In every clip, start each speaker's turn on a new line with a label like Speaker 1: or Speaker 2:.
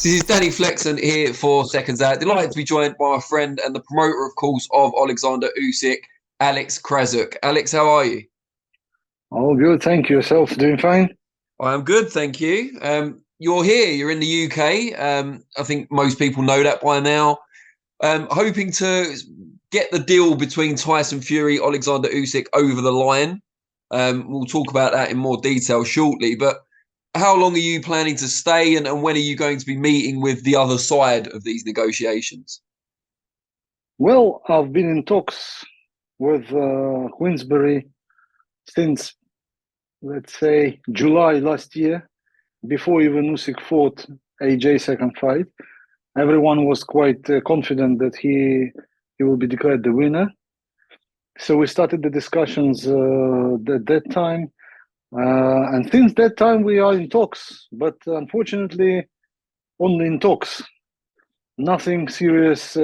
Speaker 1: This is Danny Flexen here for Seconds Out. Delighted to be joined by my friend and the promoter, of course, of Oleksandr Usyk, Alex Krassyuk. Alex, how are you?
Speaker 2: All good, thank you. Yourself doing fine?
Speaker 1: I am good, thank you. You're here, you're in the UK. I think most people know that by now. Hoping to get the deal between Tyson Fury, Oleksandr Usyk over the line. We'll talk about that in more detail shortly, but how long are you planning to stay and when are you going to be meeting with the other side of these negotiations?
Speaker 2: Well, I've been in talks with Queensbury since, let's say, July last year, before even Usyk fought AJ second fight. Everyone was quite confident that he will be declared the winner. So we started the discussions at that time. And since that time, we are in talks, but unfortunately, only in talks. Nothing serious.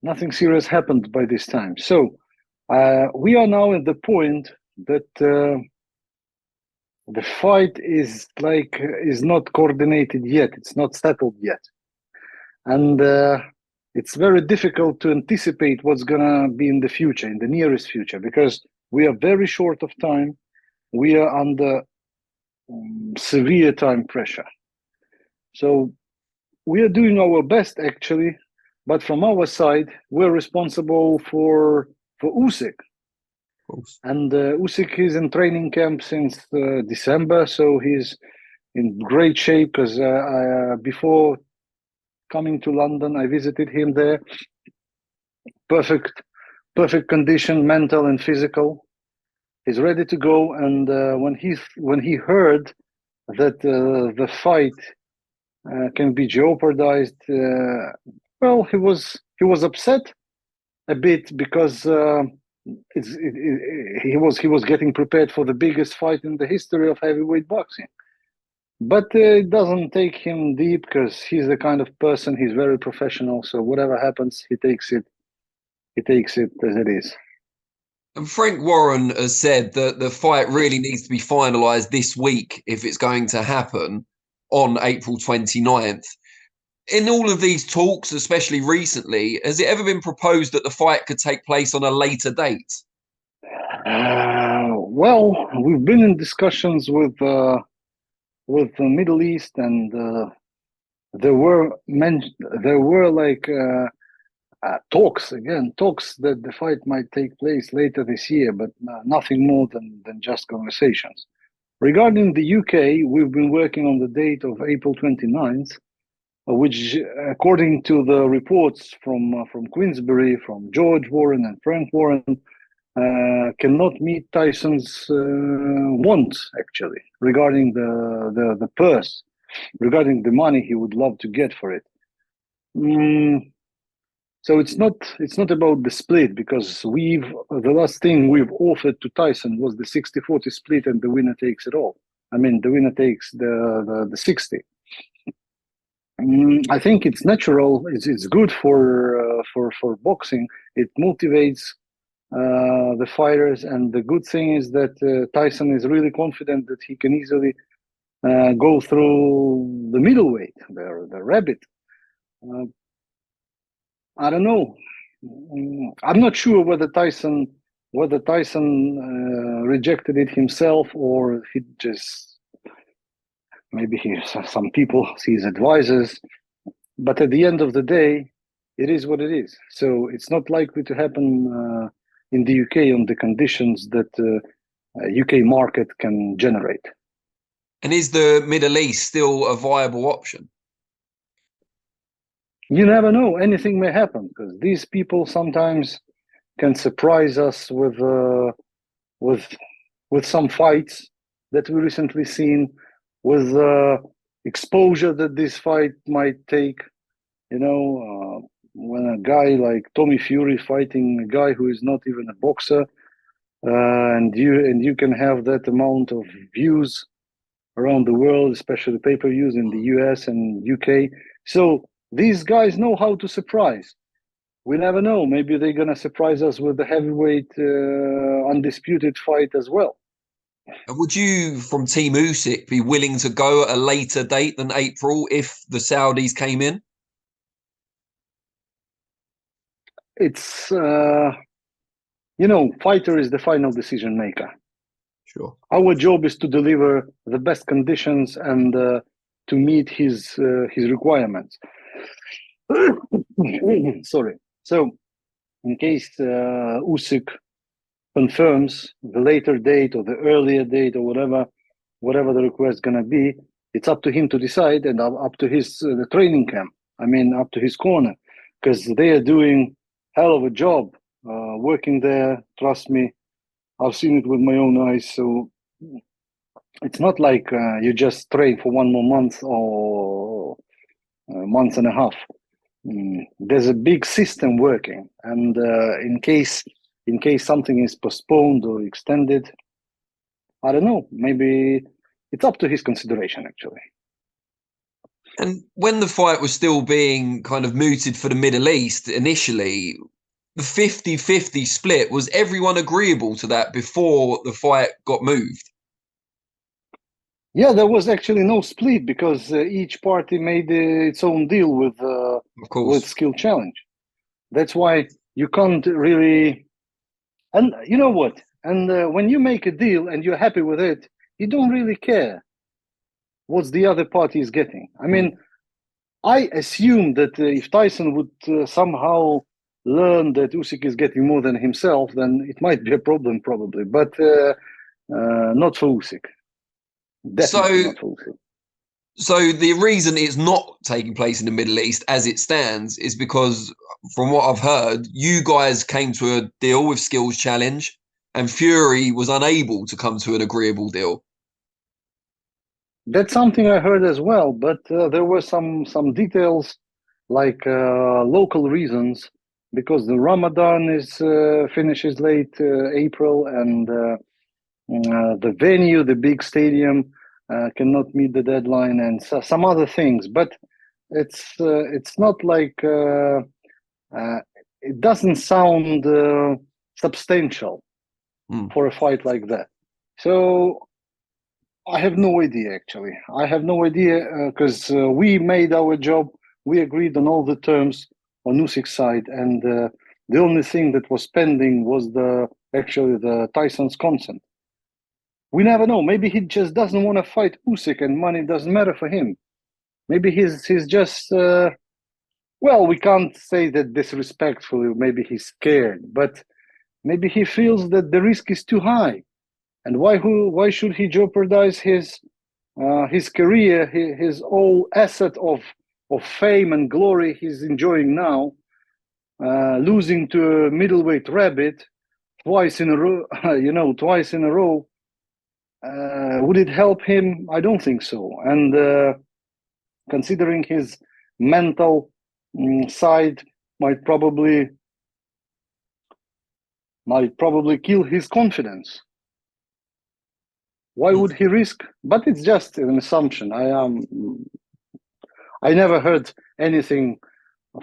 Speaker 2: Nothing serious happened by this time. So we are now at the point that the fight is not coordinated yet. It's not settled yet, and it's very difficult to anticipate what's gonna be in the future, in the nearest future, because we are very short of time. We are under severe time pressure. So we are doing our best, actually, but from our side, we're responsible for Usyk. And Usyk is in training camp since December, so he's in great shape. Because before coming to London, I visited him there. Perfect condition, mental and physical. He's ready to go. And when he heard that the fight can be jeopardized, well, he was upset a bit because he was getting prepared for the biggest fight in the history of heavyweight boxing. But it doesn't take him deep because he's the kind of person, he's very professional. So whatever happens, he takes it as it is.
Speaker 1: And Frank Warren has said that the fight really needs to be finalised this week if it's going to happen on April 29th. In all of these talks, especially recently, has it ever been proposed that the fight could take place on a later date?
Speaker 2: Well, we've been in discussions with the Middle East, and there were talks that the fight might take place later this year, but nothing more than just conversations. Regarding the UK, we've been working on the date of April 29th, which, according to the reports from Queensbury, from George Warren and Frank Warren, cannot meet Tyson's wants, actually, regarding the purse, regarding the money he would love to get for it. So it's not about the split, because the last thing we've offered to Tyson was the 60-40 split, and the winner takes it all. I mean, the winner takes the 60. I think it's natural. It's good for boxing. It motivates the fighters, and the good thing is that Tyson is really confident that he can easily go through the middleweight, the rabbit. I don't know. I'm not sure whether Tyson rejected it himself, or he just, maybe some people, his advisors. But at the end of the day, it is what it is. So it's not likely to happen in the UK on the conditions that UK market can generate.
Speaker 1: And is the Middle East still a viable option?
Speaker 2: You never know. Anything may happen, because these people sometimes can surprise us with some fights that we recently seen, with exposure that this fight might take. When a guy like Tommy Fury fighting a guy who is not even a boxer, and you can have that amount of views around the world, especially pay-per-views in the US and UK. So these guys know how to surprise. We never know. Maybe they're gonna surprise us with the heavyweight undisputed fight as well.
Speaker 1: And would you, from Team Usyk, be willing to go at a later date than April if the Saudis came in?
Speaker 2: It's fighter is the final decision maker.
Speaker 1: Sure.
Speaker 2: Our job is to deliver the best conditions and to meet his requirements. Sorry. So, in case Usyk confirms the later date or the earlier date or whatever the request is gonna be, it's up to him to decide, and up to his the training camp. I mean, up to his corner, because they are doing hell of a job working there. Trust me, I've seen it with my own eyes. So it's not like you just train for one more month or month and a half. There's a big system working, and in case something is postponed or extended, I don't know, maybe it's up to his consideration, actually.
Speaker 1: And when the fight was still being kind of mooted for the Middle East initially, the 50-50 split, was everyone agreeable to that before the fight got moved?
Speaker 2: Yeah, there was actually no split because each party made its own deal with
Speaker 1: Of course.
Speaker 2: Skill Challenge. That's why you can't really. And you know what? And when you make a deal and you're happy with it, you don't really care what the other party is getting. I mean, I assume that if Tyson would somehow learn that Usyk is getting more than himself, then it might be a problem, probably. But not for Usyk. Definitely not for Usyk.
Speaker 1: So the reason it's not taking place in the Middle East as it stands is because, from what I've heard, you guys came to a deal with Skills Challenge and Fury was unable to come to an agreeable deal.
Speaker 2: That's something I heard as well, but there were some details like local reasons, because the Ramadan finishes late April, and the venue, the big stadium, cannot meet the deadline, and some other things. But it's not like it doesn't sound substantial for a fight like that. So I have no idea, actually. I have no idea because we made our job. We agreed on all the terms on Usyk's side, and the only thing that was pending was the Tyson's consent. We never know. Maybe he just doesn't want to fight Usyk, and money doesn't matter for him. Maybe he's just well, we can't say that disrespectfully. Maybe he's scared, but maybe he feels that the risk is too high. And why should he jeopardize his career, his whole asset of fame and glory he's enjoying now, losing to a middleweight rabbit twice in a row? Twice in a row. Would it help him? I don't think so. And considering his mental side, might probably kill his confidence. Why would he risk? But it's just an assumption. I never heard anything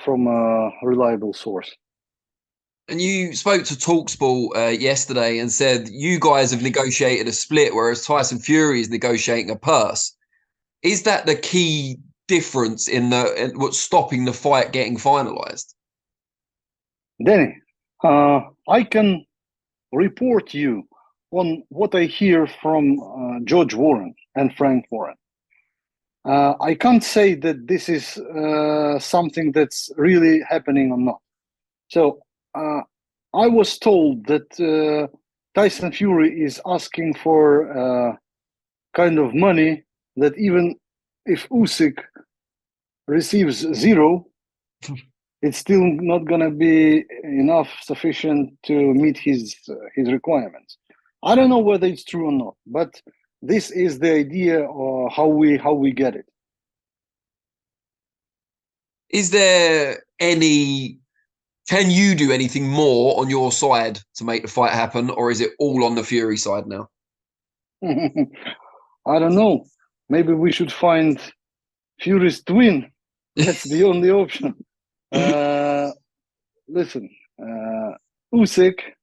Speaker 2: from a reliable source.
Speaker 1: And you spoke to TalkSport yesterday and said you guys have negotiated a split, whereas Tyson Fury is negotiating a purse. Is that the key difference in what's stopping the fight getting finalized?
Speaker 2: Danny, I can report you on what I hear from George Warren and Frank Warren. I can't say that this is something that's really happening or not. So I was told that Tyson Fury is asking for kind of money that even if Usyk receives zero, it's still not going to be sufficient to meet his requirements. I don't know whether it's true or not, but this is the idea of how we get it.
Speaker 1: Is there any? Can you do anything more on your side to make the fight happen, or is it all on the Fury side now?
Speaker 2: I don't know. Maybe we should find Fury's twin. That's the only option. Listen, Usyk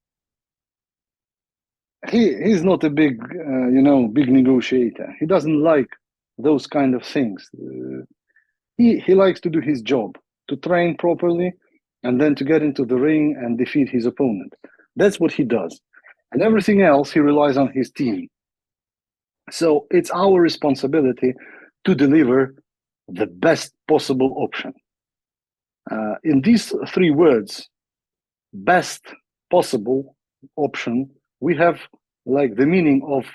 Speaker 2: he's not a big, big negotiator. He doesn't like those kind of things. He likes to do his job, to train properly, and then to get into the ring and defeat his opponent. That's what he does. And everything else, he relies on his team. So it's our responsibility to deliver the best possible option. In these three words, best possible option, we have like the meaning of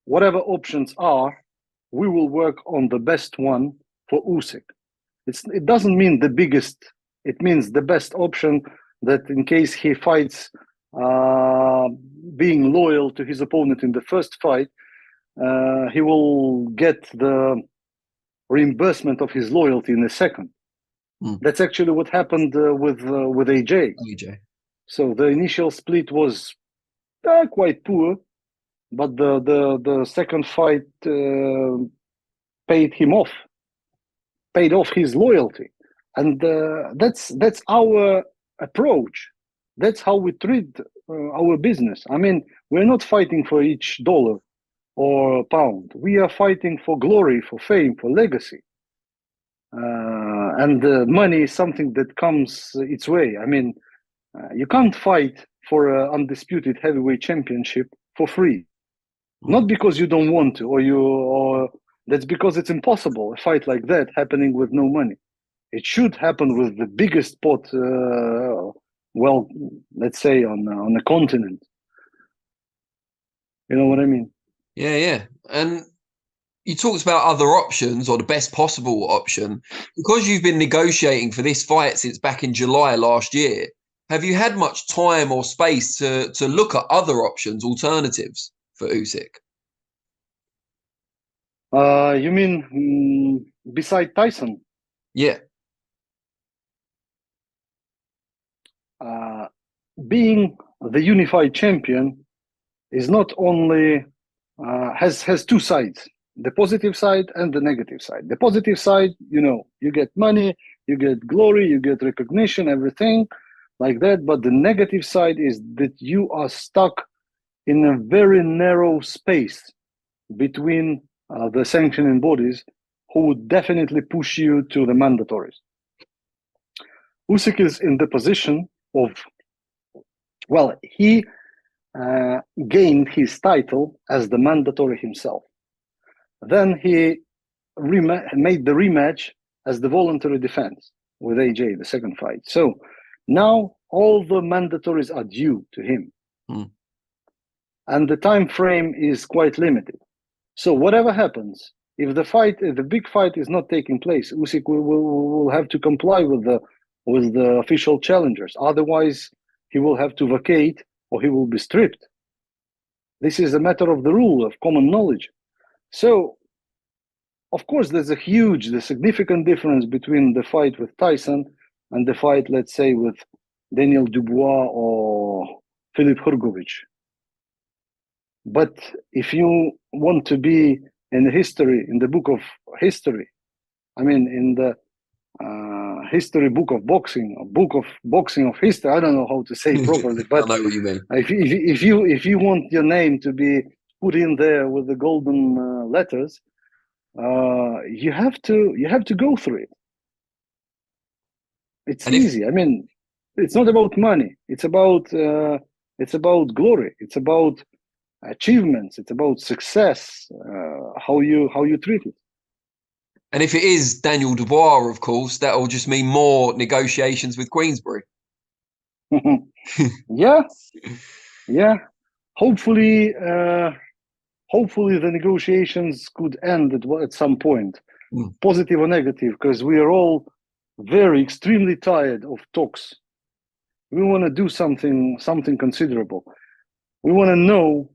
Speaker 2: whatever options are, we will work on the best one for Usyk. It doesn't mean the biggest, it means the best option that in case he fights being loyal to his opponent in the first fight, he will get the reimbursement of his loyalty in the second. That's actually what happened with AJ. So the initial split was quite poor, but the second fight paid off his loyalty, and that's our approach. That's how we treat our business. I mean, we're not fighting for each dollar or pound. We are fighting for glory, for fame, for legacy. And money is something that comes its way. I mean, you can't fight for an undisputed heavyweight championship for free. Not because you don't want to, or that's because it's impossible. A fight like that happening with no money. It should happen with the biggest pot. Well, let's say on a continent. You know what I mean?
Speaker 1: Yeah. And you talked about other options or the best possible option. Because you've been negotiating for this fight since back in July last year, have you had much time or space to look at other options, alternatives for Usyk?
Speaker 2: You mean beside Tyson?
Speaker 1: Yeah.
Speaker 2: Being the unified champion is not only has two sides: the positive side and the negative side. The positive side, you get money, you get glory, you get recognition, everything like that. But the negative side is that you are stuck in a very narrow space between the sanctioning bodies, who would definitely push you to the mandatories. Usyk is in the position of, well, he gained his title as the mandatory himself. Then he made the rematch as the voluntary defense with AJ, the second fight. So now all the mandatories are due to him. And the time frame is quite limited. So whatever happens, if the big fight is not taking place, Usyk will have to comply with the official challengers. Otherwise, he will have to vacate or he will be stripped. This is a matter of the rule, of common knowledge. So, of course, there's the significant difference between the fight with Tyson and the fight, let's say, with Daniel Dubois or Filip Hrgovic. But if you want to be in the book of history, I mean, in the history book of boxing, of history, I don't know how to say properly, but
Speaker 1: I know what you mean.
Speaker 2: If you want your name to be put in there with the golden letters, you have to go through it. It's easy. I mean, it's not about money. It's about glory. It's about achievements. It's about success. How you treat it.
Speaker 1: And if it is Daniel Dubois, of course, that will just mean more negotiations with Queensbury.
Speaker 2: Yeah. Hopefully the negotiations could end at some point, positive or negative, because we are all extremely tired of talks. We want to do something considerable. We want to know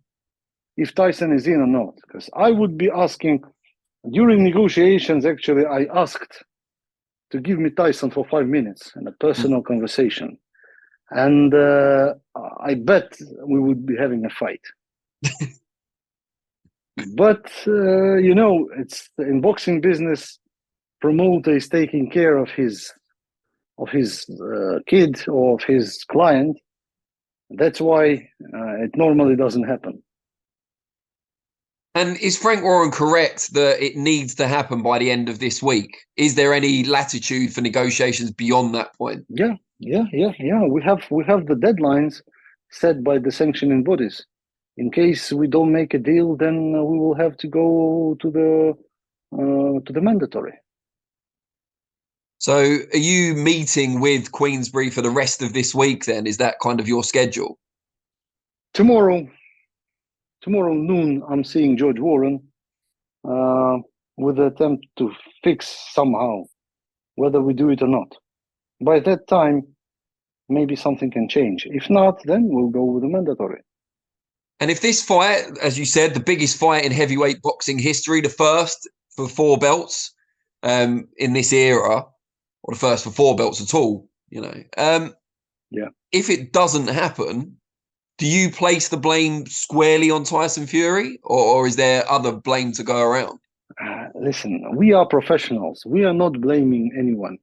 Speaker 2: if Tyson is in or not, because I would be asking during negotiations. Actually, I asked to give me Tyson for 5 minutes in a personal conversation, and I bet we would be having a fight. But it's in boxing business. Promoter is taking care of his kid or of his client. That's why it normally doesn't happen.
Speaker 1: And is Frank Warren correct that it needs to happen by the end of this week? Is there any latitude for negotiations beyond that point?
Speaker 2: Yeah. We have the deadlines set by the sanctioning bodies. In case we don't make a deal, then we will have to go to the mandatory.
Speaker 1: So are you meeting with Queensbury for the rest of this week then? Is that kind of your schedule?
Speaker 2: Tomorrow noon, I'm seeing George Warren with the attempt to fix somehow, whether we do it or not. By that time, maybe something can change. If not, then we'll go with the mandatory.
Speaker 1: And if this fight, as you said, the biggest fight in heavyweight boxing history, the first for 4 belts in this era, or the first for 4 belts at all, if it doesn't happen, do you place the blame squarely on Tyson Fury, or is there other blame to go around?
Speaker 2: Listen, we are professionals. We are not blaming anyone.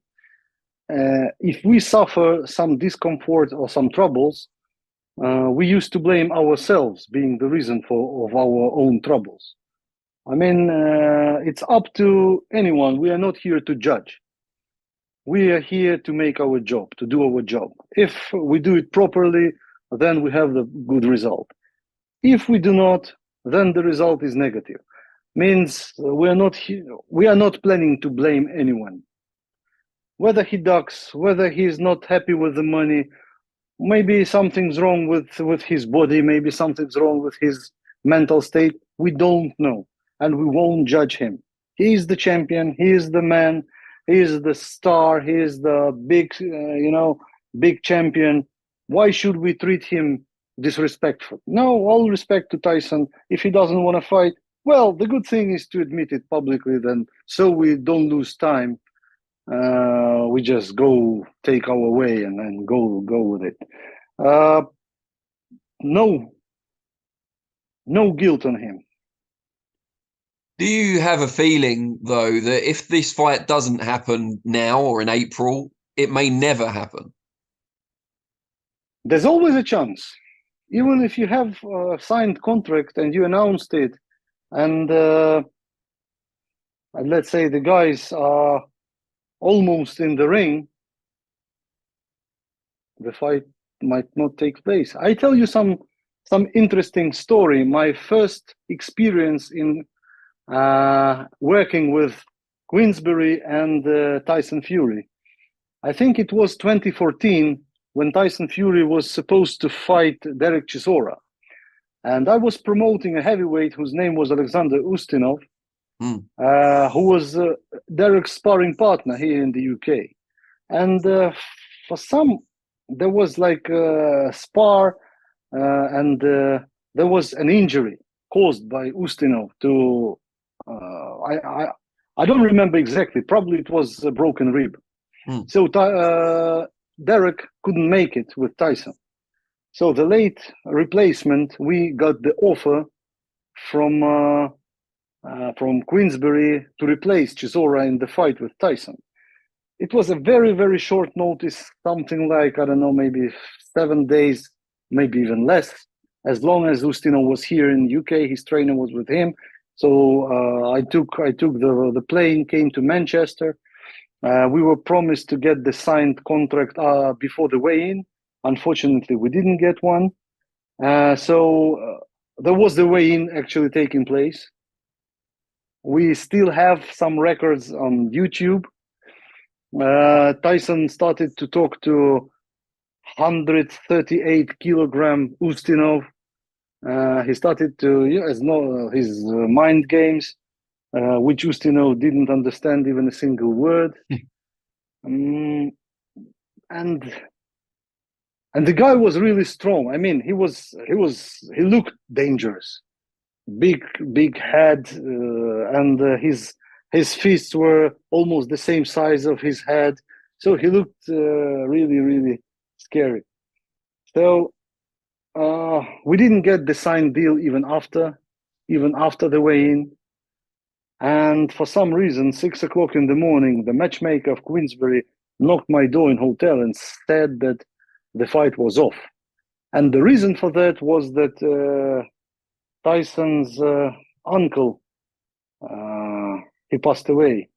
Speaker 2: If we suffer some discomfort or some troubles, we used to blame ourselves being the reason of our own troubles. I mean, it's up to anyone. We are not here to judge. We are here to make our job, to do our job. If we do it properly, then we have the good result. If we do not, then the result is negative. Means we are not planning to blame anyone. Whether he ducks, whether he is not happy with the money, maybe something's wrong with his body, maybe something's wrong with his mental state. We don't know, and we won't judge him. He is the champion. He is the man. He is the star. He is the big champion. Why should we treat him disrespectful? No, all respect to Tyson. If he doesn't want to fight, well, the good thing is to admit it publicly then, so we don't lose time. We just go take our way and then go with it. No guilt on him.
Speaker 1: Do you have a feeling, though, that if this fight doesn't happen now or in April, it may never happen?
Speaker 2: There's always a chance. Even if you have a signed contract and you announced it, and let's say the guys are almost in the ring, the fight might not take place. I tell you some interesting story. My first experience in working with Queensbury and Tyson Fury. I think it was 2014 when Tyson Fury was supposed to fight Derek Chisora. And I was promoting a heavyweight whose name was Oleksandr Usyk, who was Derek's sparring partner here in the UK. And there was like a spar and there was an injury caused by Ustinov to, I don't remember exactly, probably it was a broken rib. So Derek couldn't make it with Tyson. So the late replacement, we got the offer from Queensbury to replace Chisora in the fight with Tyson. It was a very, very short notice, something like, I don't know, maybe 7 days, maybe even less. As long as Ustinov was here in the UK, his trainer was with him. So I took the plane, came to Manchester. We were promised to get the signed contract before the weigh-in. Unfortunately, we didn't get one. So there was the weigh-in actually taking place. We still have some records on YouTube. Tyson started to talk to 138 kilogram Ustinov. He started to his mind games, which Ustinov didn't understand even a single word. And the guy was really strong. I mean, he looked dangerous. Big head, and his fists were almost the same size of his head. So he looked really, really scary. So we didn't get the signed deal even after the weigh-in. And for some reason, 6 o'clock in the morning, the matchmaker of Queensbury knocked my door in hotel and said that the fight was off. And the reason for that was that Tyson's uncle, he passed away.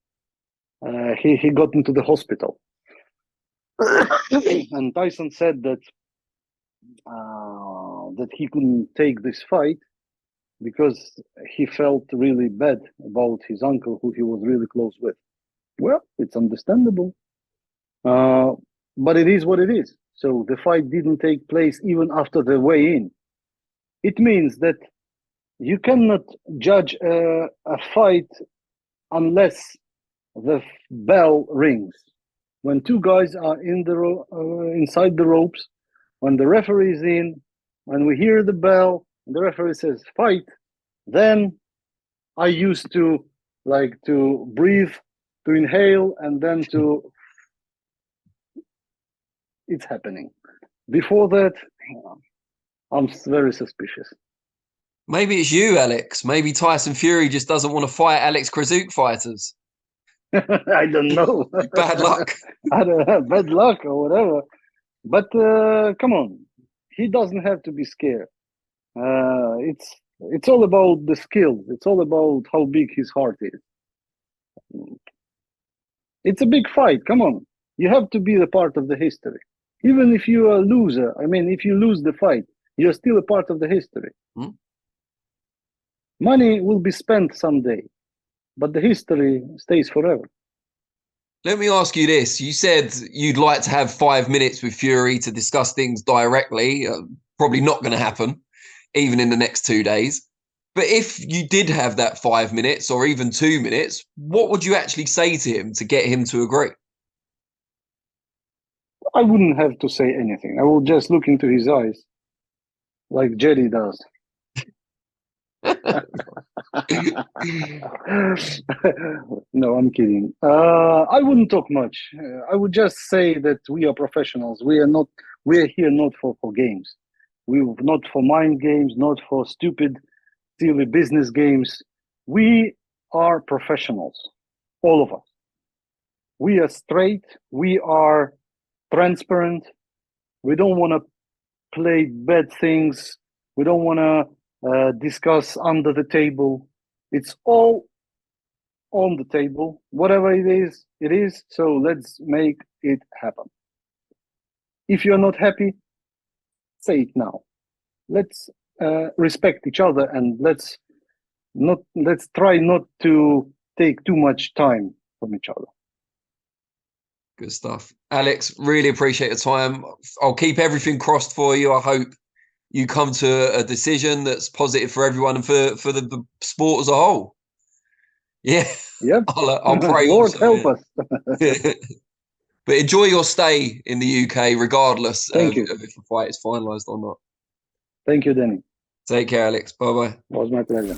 Speaker 2: He got into the hospital. And Tyson said that he couldn't take this fight because he felt really bad about his uncle, who he was really close with. Well, it's understandable. But it is what it is. So the fight didn't take place even after the weigh-in. It means that you cannot judge a fight unless the bell rings. When two guys are in the inside the ropes, when the referee is in, when we hear the bell, and the referee says fight, then I used to like to breathe, to inhale, and then to it's happening. Before that, I'm very suspicious.
Speaker 1: Maybe it's you, Alex. Maybe Tyson Fury just doesn't want to fight Alex Krassyuk fighters.
Speaker 2: I don't know.
Speaker 1: Bad luck.
Speaker 2: I don't know, bad luck or whatever. But come on, he doesn't have to be scared. It's all about the skills. It's all about how big his heart is. It's a big fight. Come on, you have to be the part of the history. Even if you are a loser, I mean, if you lose the fight, you're still a part of the history. Money will be spent someday, but the history stays forever.
Speaker 1: Let me ask you this. You said you'd like to have 5 minutes with Fury to discuss things directly. Probably not going to happen, even in the next 2 days. But if you did have that 5 minutes or even 2 minutes, what would you actually say to him to get him to agree?
Speaker 2: I wouldn't have to say anything. I will just look into his eyes like Jerry does. No, I'm kidding. I wouldn't talk much. I would just say that we are professionals. We are here not for games. We're not for mind games, not for stupid, silly business games. We are professionals, all of us. We are straight. We are transparent. We don't want to play bad things. We don't want to discuss under the table. It's all on the table. Whatever it is. So let's make it happen. If you're not happy, say it now. Let's respect each other, and let's try not to take too much time from each other.
Speaker 1: Good stuff. Alex, really appreciate the time. I'll keep everything crossed for you. I hope you come to a decision that's positive for everyone and for the sport as a whole. Yeah.
Speaker 2: Yep.
Speaker 1: I'll pray.
Speaker 2: Lord
Speaker 1: also,
Speaker 2: help us.
Speaker 1: But enjoy your stay in the UK, regardless of if the fight is finalised or not.
Speaker 2: Thank you, Danny.
Speaker 1: Take care, Alex. Bye-bye.
Speaker 2: It was my pleasure.